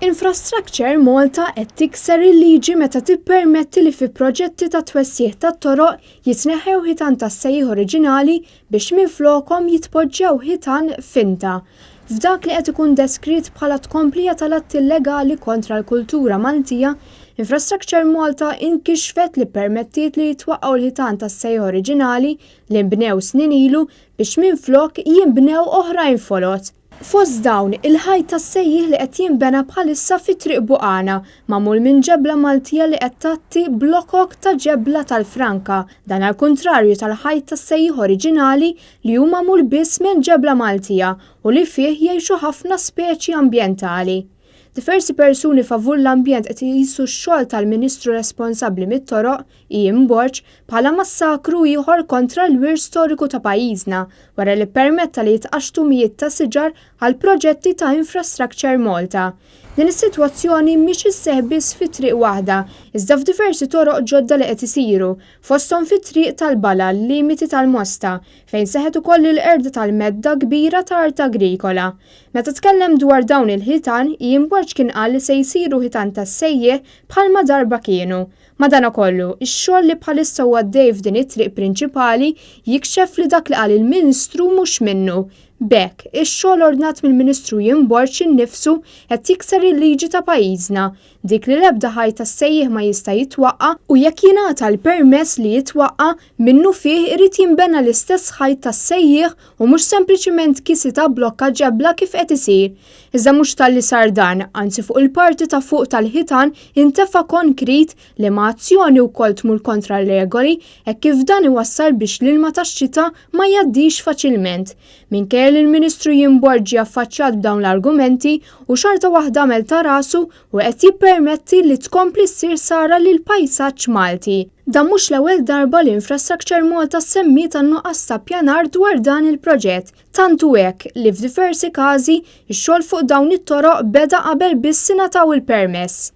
Infrastructure Malta qed tikser il-liġi meta tippermetti li fi proġetti ta' twessiegħ tat-toroq jitneħħew ħitan tas-sejjieħ oriġinali biex minflokhom jitpoġġew ħitan finta. F'dak li qed ikun deskritt bħala tkomplija tal-atti illegali kontra l-kultura Maltija, Infrastructure Malta inkixfet li permettiet li jitwaqqgħu l-ħitan tas-sejjieħ oriġinali li nbnew snin ilu biex minflok jinbnew oħrajn folot. Fost dawn il-ħajt tas-sejjieħ li qed jinbena bħalissa fi triq Buqana magħmul minn ġebla Maltija li qed tagħti blokok ta' ġebla tal-Franka, dan għal kontrarju tal-ħajt tas-sejjieħ oriġinali li hu magħmul biss minn ġebla Maltija u li fih jgħixu ħafna speċi ambjentali. Diversi persuni favur l-ambjent qed iqisu x-xogħol tal-Ministru responsabbli mit-toroq il-Gvern bħala massakru ieħor kontra l-wirt storiku ta' pajjiżna wara li permetta li jitqaxxtu mijiet ta' siġar għal proġetti ta' Infrastructure Malta. Din is-sitwazzjoni mhix isseħħ biss fi triq waħda, iżda f'diversi toroq ġodda li qed isiru, fosthom fit-triq tal-Bala l-limiti tal-Mosta, fejn seħħet ukoll il-qerda tal-medda kbira ta' art agrikola. Meta tkellem dwar dawn il-ħitan, il-Gvern kien qal li se jsiru ħitan tas-sejjieħ bħalma darba kienu. Madankollu, ix-xogħol li bħalissa huwa għaddej f'din it-triq prinċipali jikxef li dak li qal il-Ministru mhux minnu. B'hekk, ix-xogħol ordnat mill-Ministru il-Gvern innifsu qed jikser il-liġi ta' pajjiżna, dik li l-ebda ħajt tas-sejjieħ ma jista' jitwaqqa' u jekk jingħata l-permess li jitwaqqa' minnu fih irid jinbena l-istess ħajt tas-sejjieħ u mhux sempliċiment kisi ta' blokka ġebla kif qed isir. Iżda mhux tal-li sar dan, anzi fuq il-parti ta' fuq tal-ħitan intefa' konkrit li ma' azzjoni wkoll tmur kontra r-regoli hekk kif dan iwassal biex l-ilma tax-xita ma jgħaddix faċilment. Minkejja li l-Ministru jinborġi affaċċjat b'dawn l-argumenti u xorta waħda għamel ta' rasu u qed jippermetti li tkompli ssir sara lil pajsaġġ Malti. Dan mhux l-ewwel darba li Infrastructure Malta semmiet għan-nuqqas ta' pjanar dwar dan il-proġett. Tantu hekk li f'diversi każi x-xogħol fuq dawn it-toroq beda qabel biss ingħataw il-permess.